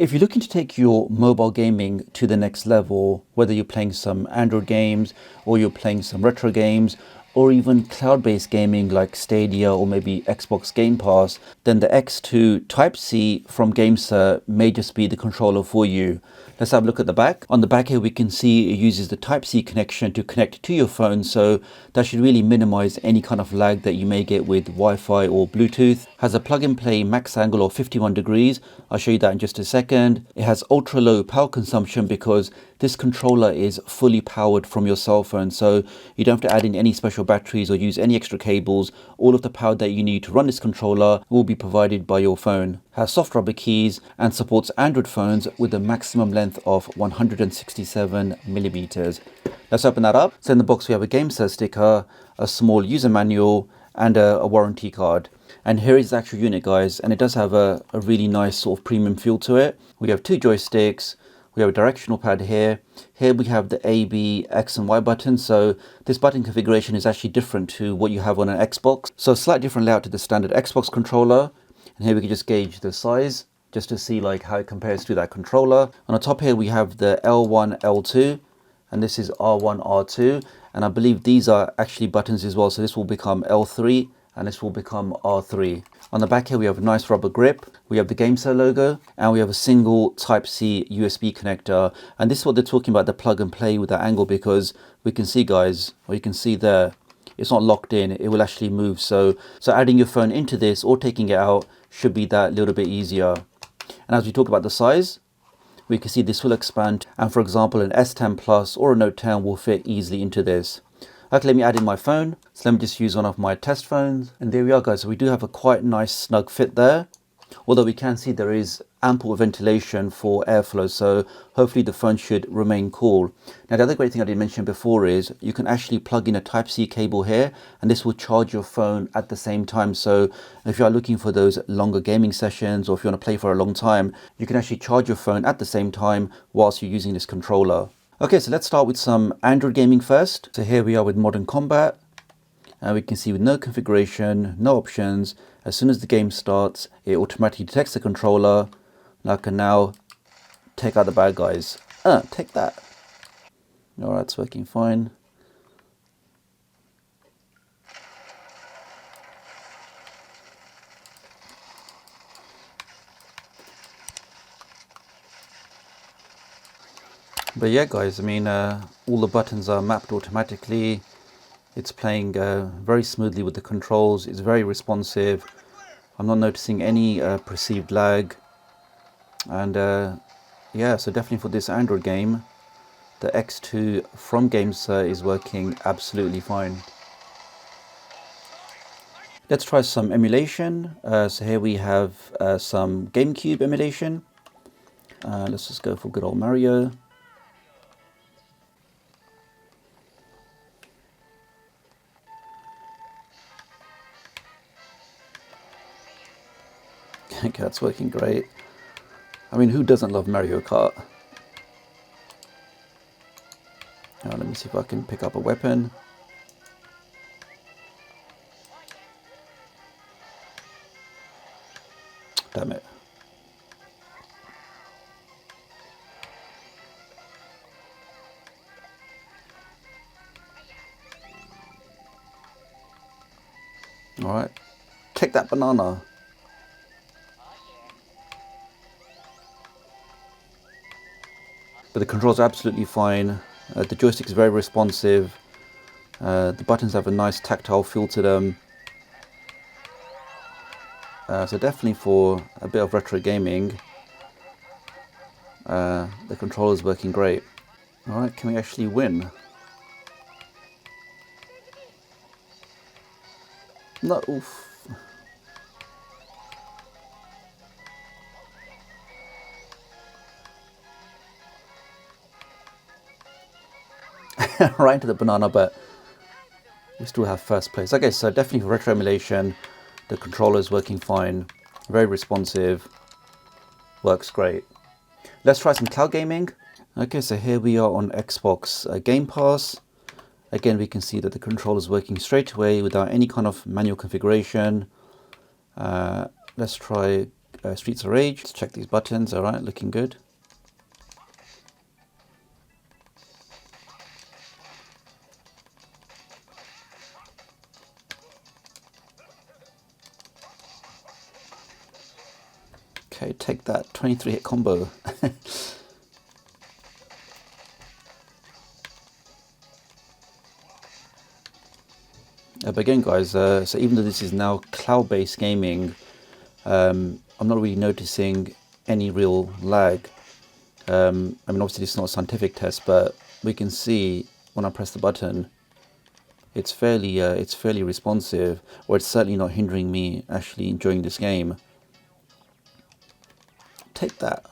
If you're looking to take your mobile gaming to the next level, whether you're playing some Android games or you're playing some retro games or even cloud-based gaming like Stadia or maybe Xbox Game Pass, then the X2 Type-C from GameSir may just be the controller for you. Let's have a look at the back. On the back here we can see it uses the Type-C connection to connect to your phone, so that should really minimize any kind of lag that you may get with Wi-Fi or Bluetooth. Has a plug-and-play max angle of 51 degrees. I'll show you that in just a second. It has ultra low power consumption because this controller is fully powered from your cell phone, so you don't have to add in any special batteries or use any extra cables. All of the power that you need to run this controller will be provided by your phone. Has soft rubber keys and supports Android phones with a maximum length of 167 millimeters. Let's open that up. So in the box we have a GameSir sticker, a small user manual and a warranty card. And here is the actual unit, guys, and it does have a really nice sort of premium feel to it. We have two joysticks, we have a directional pad here. Here we have the A, B, X and Y buttons, so this button configuration is actually different to what you have on an Xbox. So a slight different layout to the standard Xbox controller. And here we can just gauge the size, just to see like how it compares to that controller. On the top here we have the L1, L2, and this is R1, R2. And I believe these are actually buttons as well, so this will become L3 and this will become R3. On the back here we have a nice rubber grip, we have the GameSir logo, and we have a single Type-C USB connector. And this is what they're talking about, the plug and play with that angle, because we can see, guys, or you can see there, it's not locked in, it will actually move. So adding your phone into this or taking it out should be that little bit easier. And as we talk about the size, we can see this will expand, and for example an S10 Plus or a Note 10 will fit easily into this. Okay, let me add in my phone. So let me just use one of my test phones. And there we are, guys. So we do have a quite nice snug fit there. Although we can see there is ample ventilation for airflow, so hopefully the phone should remain cool. Now the other great thing I did mention before is you can actually plug in a Type-C cable here, and this will charge your phone at the same time. So if you are looking for those longer gaming sessions, or if you want to play for a long time, you can actually charge your phone at the same time whilst you're using this controller. Okay, so let's start with some Android gaming first. So here we are with Modern Combat, and we can see with no configuration, no options, as soon as the game starts, it automatically detects the controller. And I can now take out the bad guys. Take that. All right, it's working fine. But yeah, guys, I mean, all the buttons are mapped automatically. It's playing very smoothly with the controls. It's very responsive. I'm not noticing any perceived lag. And yeah, so definitely for this Android game, the X2 from GameSir is working absolutely fine. Let's try some emulation. So here we have some GameCube emulation. Let's just go for good old Mario. Okay, that's working great. I mean, who doesn't love Mario Kart? Now, let me see if I can pick up a weapon. Damn it. Alright, take that banana. But the controls are absolutely fine. The joystick is very responsive. The buttons have a nice tactile feel to them. So definitely for a bit of retro gaming, the controller is working great. Alright, can we actually win? No, oof. Right into the banana, but we still have first place. Okay, so definitely for retro emulation, the controller is working fine, very responsive, works great. Let's try some cloud gaming. Okay, so here we are on Xbox Game Pass. Again, we can see that the controller is working straight away without any kind of manual configuration. Let's try Streets of Rage. Let's check these buttons. All right, looking good. Okay, take that 23 hit combo. But again, guys, so even though this is now cloud-based gaming, I'm not really noticing any real lag. I mean, obviously this is not a scientific test, but we can see when I press the button, it's fairly responsive, or it's certainly not hindering me actually enjoying this game. Take that.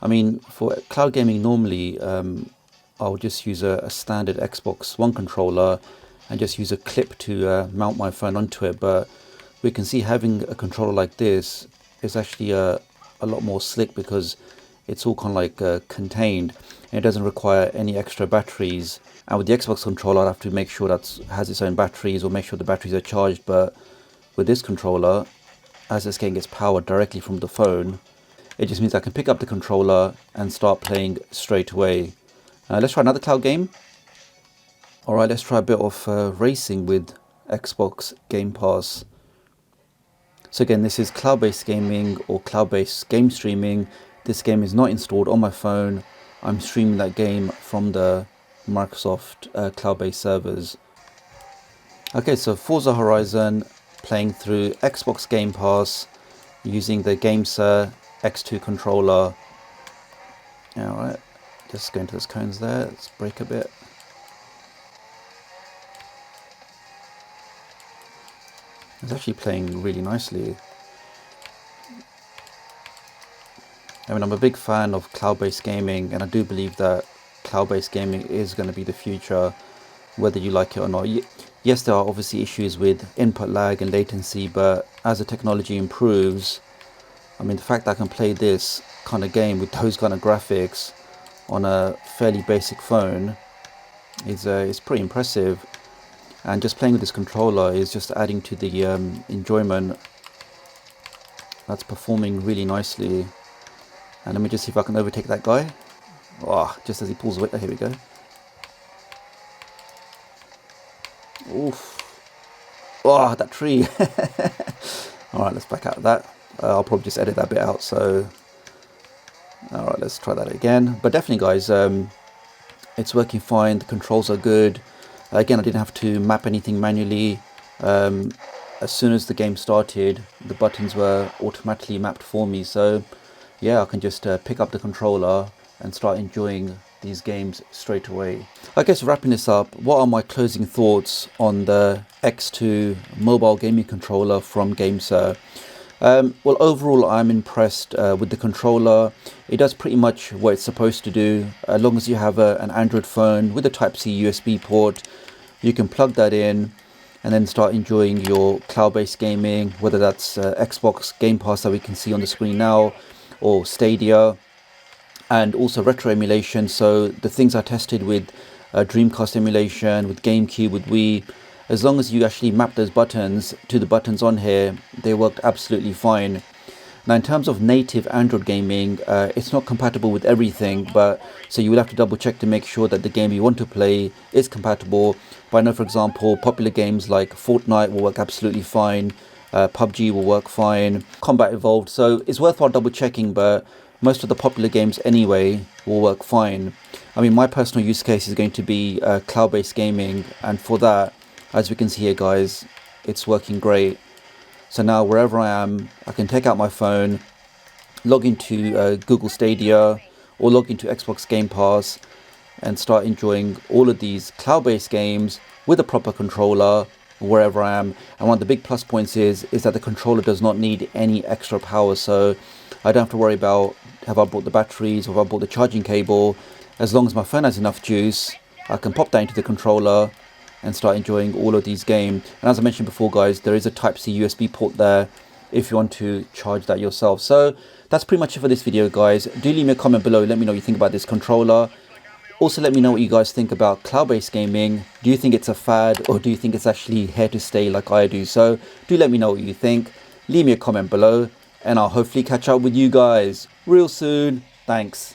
I mean, for cloud gaming normally, I'll just use a standard Xbox One controller and just use a clip to mount my phone onto it. But we can see having a controller like this is actually a lot more slick because it's all kind of like contained, and it doesn't require any extra batteries. And with the Xbox controller, I'd have to make sure that has its own batteries or make sure the batteries are charged. But with this controller, as this game gets powered directly from the phone, it just means I can pick up the controller and start playing straight away. Let's try another cloud game. Alright, let's try a bit of racing with Xbox Game Pass. So again, this is cloud-based gaming or cloud-based game streaming. This game is not installed on my phone. I'm streaming that game from the Microsoft cloud-based servers. Okay, so Forza Horizon, playing through Xbox Game Pass using the GameSir X2 controller. Alright. Just go into those cones there, let's brake a bit. It's actually playing really nicely. I mean, I'm a big fan of cloud-based gaming, and I do believe that cloud-based gaming is going to be the future, whether you like it or not. Yes, there are obviously issues with input lag and latency, but as the technology improves, I mean, the fact that I can play this kind of game with those kind of graphics on a fairly basic phone is pretty impressive, and just playing with this controller is just adding to the enjoyment. That's performing really nicely. And let me just see if I can overtake that guy. Oh, just as he pulls away. Oh, here we go. Oof. Oh, that tree. Alright, let's back out of that. I'll probably just edit that bit out, so alright, let's try that again. But definitely, guys, it's working fine. The controls are good. Again, I didn't have to map anything manually. As soon as the game started, the buttons were automatically mapped for me. So yeah, I can just pick up the controller and start enjoying these games straight away. Okay, so wrapping this up, what are my closing thoughts on the X2 mobile gaming controller from GameSir? Well, overall, I'm impressed with the controller. It does pretty much what it's supposed to do. As long as you have an Android phone with a Type-C USB port, you can plug that in and then start enjoying your cloud-based gaming, whether that's Xbox Game Pass that we can see on the screen now, or Stadia, and also retro emulation. So the things I tested with Dreamcast emulation, with GameCube, with Wii, as long as you actually map those buttons to the buttons on here, they worked absolutely fine. Now, in terms of native Android gaming, it's not compatible with everything, but so you will have to double check to make sure that the game you want to play is compatible. But I know, for example, popular games like Fortnite will work absolutely fine, PUBG will work fine, Combat Evolved, so it's worthwhile double checking, but most of the popular games anyway will work fine. I mean, my personal use case is going to be cloud-based gaming, and for that, as we can see here, guys, it's working great. So now wherever I am, I can take out my phone, log into Google Stadia or log into Xbox Game Pass and start enjoying all of these cloud-based games with a proper controller wherever I am. And one of the big plus points is that the controller does not need any extra power, so I don't have to worry about have I bought the batteries or have I bought the charging cable. As long as my phone has enough juice, I can pop that into the controller and start enjoying all of these games. And as I mentioned before, guys, there is a Type-C USB port there if you want to charge that yourself. So that's pretty much it for this video, guys. Do leave me a comment below, let me know what you think about this controller. Also, let me know what you guys think about cloud-based gaming. Do you think it's a fad, or do you think it's actually here to stay like I do? So do let me know what you think. Leave me a comment below, and I'll hopefully catch up with you guys real soon. Thanks.